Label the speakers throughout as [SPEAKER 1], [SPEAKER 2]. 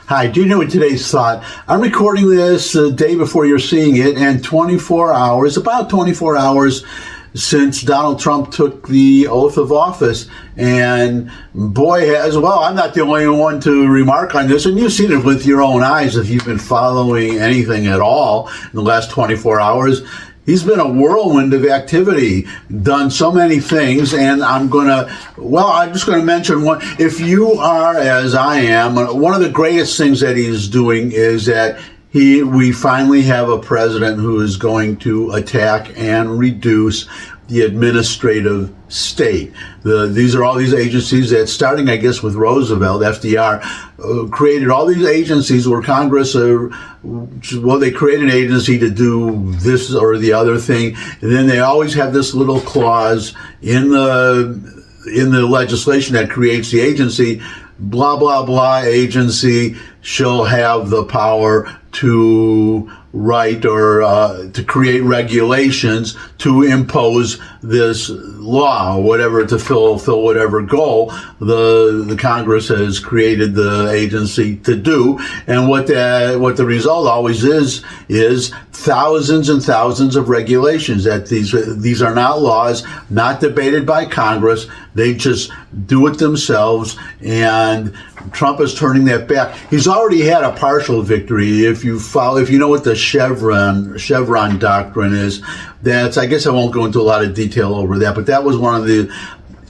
[SPEAKER 1] Hi, do you know what today's thought? I'm recording this the day before you're seeing it, and about 24 hours since Donald Trump took the oath of office. And boy, I'm not the only one to remark on this, and you've seen it with your own eyes if you've been following anything at all in the last 24 hours. He's been a whirlwind of activity, done so many things, and I'm just going to mention one. If you are, as I am, one of the greatest things that he's doing is that we finally have a president who is going to attack and reduce the administrative state. These are all these agencies that, starting, I guess, with Roosevelt, FDR, created all these agencies where Congress, they create an agency to do this or the other thing, and then they always have this little clause in the legislation that creates the agency, blah, blah, blah, agency shall have the power to write or to create regulations to impose this law, or whatever, to fill whatever goal the Congress has created the agency to do. And what the result always is thousands and thousands of regulations. That these are not laws, not debated by Congress. They just do it themselves, and Trump is turning that back. He's already had a partial victory. If you know what the Chevron doctrine is, I guess I won't go into a lot of detail over that, but that was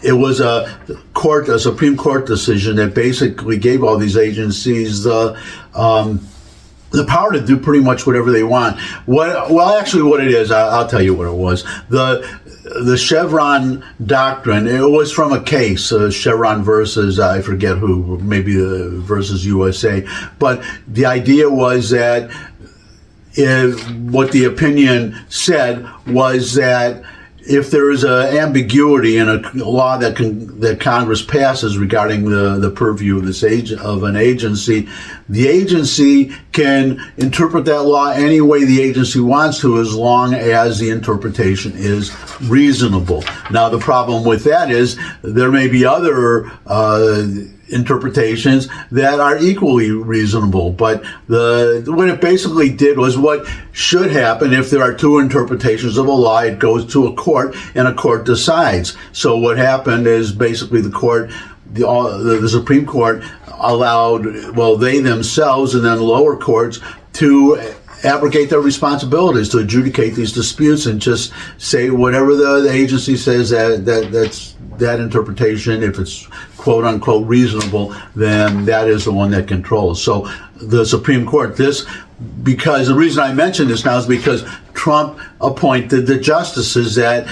[SPEAKER 1] it was a Supreme Court decision that basically gave all these agencies the power to do pretty much whatever they want. What it is, I'll tell you what it was. The Chevron doctrine, it was from a case, Chevron versus, I forget who, maybe versus USA. But the idea was that what the opinion said was that if there is an ambiguity in a law that Congress passes regarding the purview of an agency, the agency can interpret that law any way the agency wants to, as long as the interpretation is reasonable. Now, the problem with that is there may be other interpretations that are equally reasonable, but what it basically did was what should happen if there are two interpretations of a law. It goes to a court, and a court decides. So what happened is basically the Supreme Court allowed, they themselves and then lower courts to abrogate their responsibilities to adjudicate these disputes and just say whatever the agency says that's that interpretation, if it's quote unquote reasonable, then that is the one that controls. So the Supreme Court, because the reason I mention this now is because Trump appointed the justices that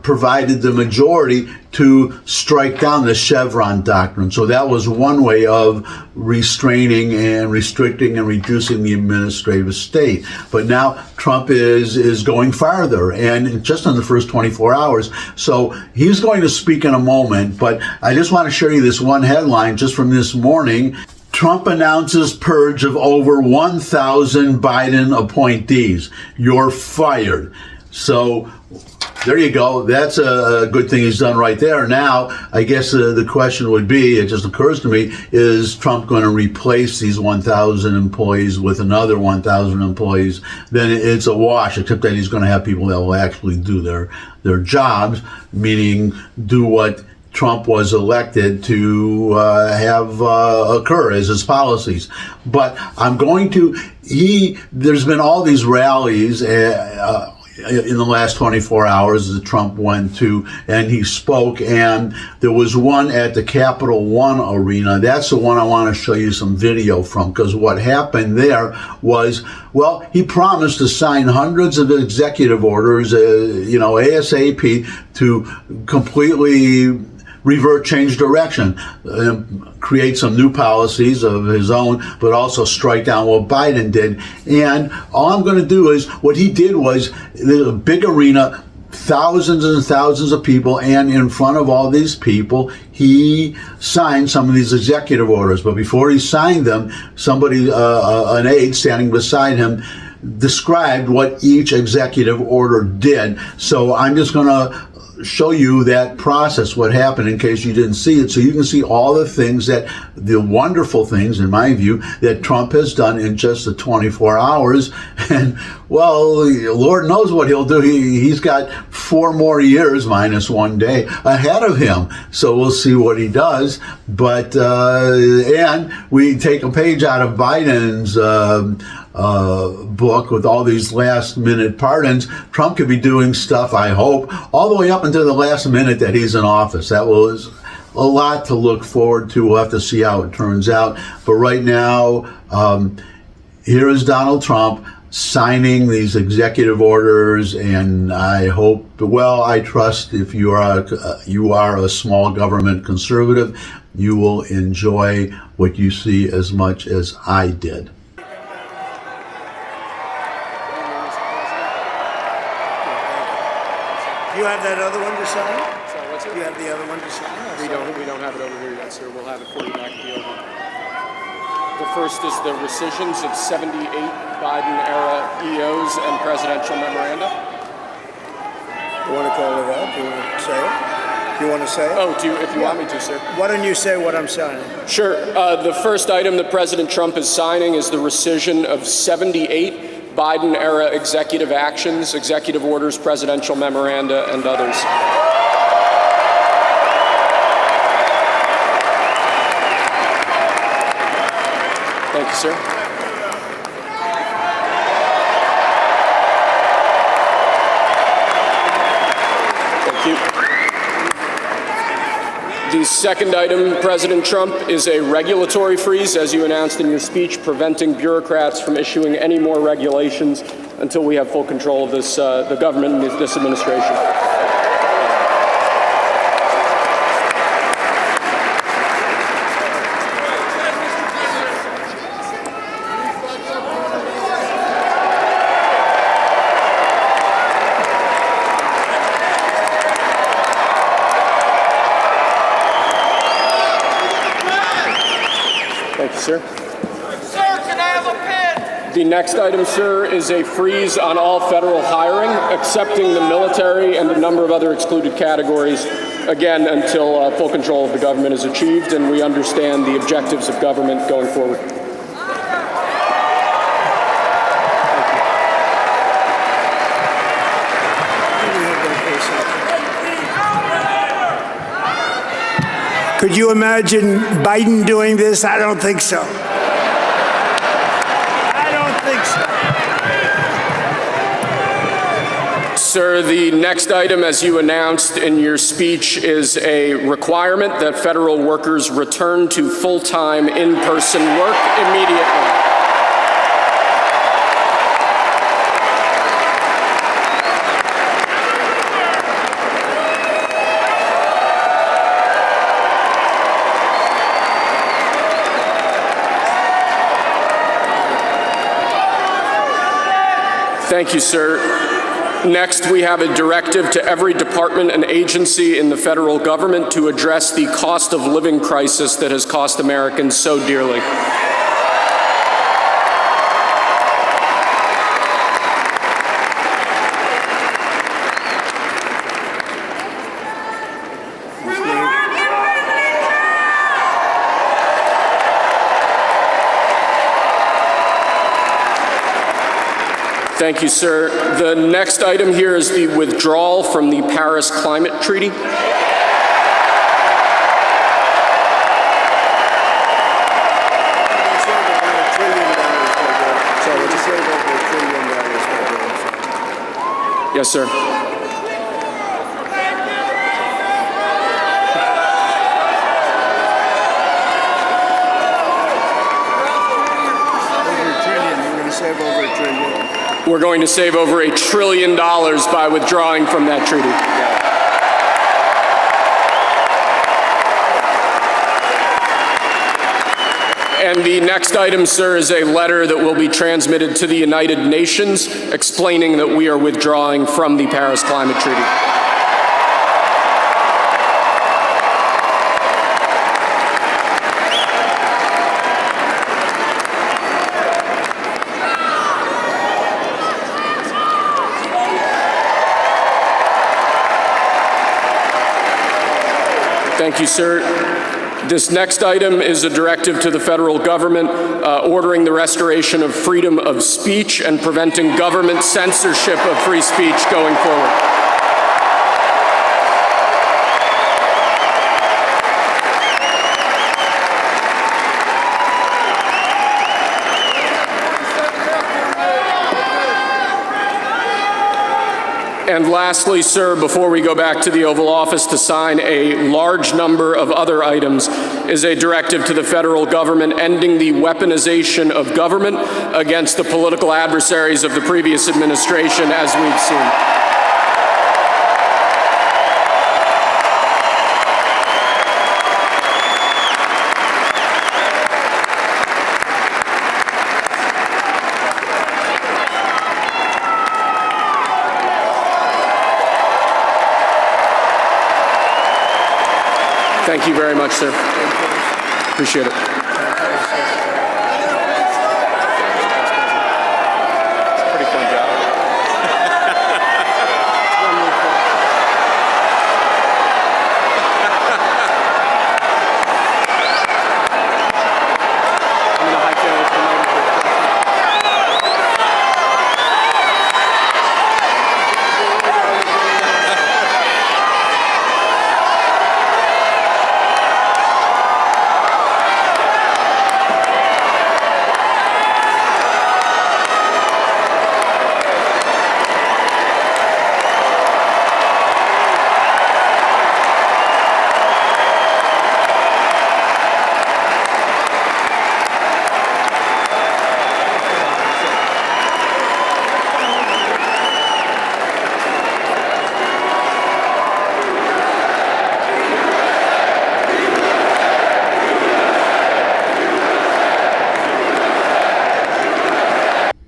[SPEAKER 1] provided the majority to strike down the Chevron doctrine. So that was one way of restraining and restricting and reducing the administrative state. But now Trump is going farther, and just in the first 24 hours. So he's going to speak in a moment, but I just want to share you this one headline just from this morning. Trump announces purge of over 1,000 Biden appointees. You're fired. So there you go. That's a good thing he's done right there. Now, I guess the question would be, it just occurs to me, is Trump going to replace these 1,000 employees with another 1,000 employees? Then it's a wash, except that he's going to have people that will actually do their jobs, meaning do what Trump was elected to have occur as his policies. But there's been all these rallies in the last 24 hours that Trump went to, and he spoke, and there was one at the Capital One Arena. That's the one I want to show you some video from, because what happened there was, he promised to sign hundreds of executive orders, ASAP, to completely change direction, create some new policies of his own, but also strike down what Biden did. And all I'm going to do is, what he did was, a big arena, thousands and thousands of people, and in front of all these people, he signed some of these executive orders. But before he signed them, somebody, an aide standing beside him, described what each executive order did. So I'm just going to show you that process, what happened, in case you didn't see it, so you can see all the things the wonderful things, in my view, that Trump has done in just the 24 hours. And, well, Lord knows what he'll do. He's got 4 more years, minus 1 day, ahead of him. So we'll see what he does. But, and we take a page out of Biden's book with all these last minute pardons. Trump could be doing stuff, I hope, all the way up until the last minute that he's in office. That was a lot to look forward to. We'll have to see how it turns out. But right now, here is Donald Trump signing these executive orders, and I hope, well, I trust if you are a small government conservative, you will enjoy what you see as much as I did.
[SPEAKER 2] You have that other one to sign?
[SPEAKER 3] Sorry, what's it?
[SPEAKER 2] Do you have the other one to sign?
[SPEAKER 3] We don't have it over here yet, sir. We'll have it for you back at the Oval. The first is the rescissions of 78 Biden-era EOs and presidential memoranda.
[SPEAKER 2] You want to call it out? Do you want to say it? Do you want to say it?
[SPEAKER 3] Oh, if you want me to, sir.
[SPEAKER 2] Why don't you say what I'm signing?
[SPEAKER 3] Sure. The first item that President Trump is signing is the rescission of 78 Biden-era executive actions, executive orders, presidential memoranda, and others. Thank you, sir. Thank you. The second item, President Trump, is a regulatory freeze, as you announced in your speech, preventing bureaucrats from issuing any more regulations until we have full control of this, the government and this administration. Thank you, sir.
[SPEAKER 4] Sir, can I have a pen?
[SPEAKER 3] The next item, sir, is a freeze on all federal hiring, excepting the military and a number of other excluded categories, again, until full control of the government is achieved and we understand the objectives of government going forward.
[SPEAKER 2] Could you imagine Biden doing this? I don't think so. I don't think so.
[SPEAKER 3] Sir, the next item, as you announced in your speech, is a requirement that federal workers return to full-time in-person work immediately. Thank you, sir. Next, we have a directive to every department and agency in the federal government to address the cost of living crisis that has cost Americans so dearly. Thank you, sir. The next item here is the withdrawal from the Paris Climate Treaty. Yes, sir. We're going to save over $1 trillion by withdrawing from that treaty. And the next item, sir, is a letter that will be transmitted to the United Nations explaining that we are withdrawing from the Paris Climate Treaty. Thank you, sir. This next item is a directive to the federal government ordering the restoration of freedom of speech and preventing government censorship of free speech going forward. And lastly, sir, before we go back to the Oval Office to sign a large number of other items, is a directive to the federal government ending the weaponization of government against the political adversaries of the previous administration, as we've seen. Thank you very much, sir. Appreciate it. Pretty fun job. I'm gonna hightail it tonight.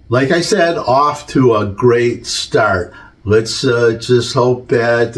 [SPEAKER 1] Like I said, off to a great start. Let's just hope that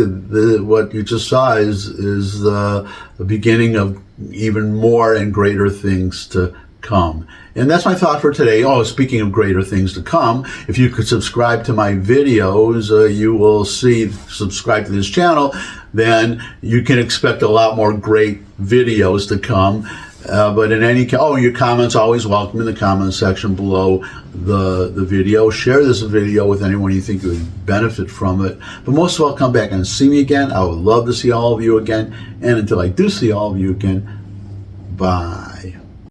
[SPEAKER 1] what you just saw is the beginning of even more and greater things to come. And that's my thought for today. Oh, speaking of greater things to come, if you could subscribe to my videos, you will see, subscribe to this channel, then you can expect a lot more great videos to come. But in any case, your comments always welcome in the comments section below the video. Share this video with anyone you think would benefit from it. But most of all, come back and see me again. I would love to see all of you again. And until I do see all of you again, bye.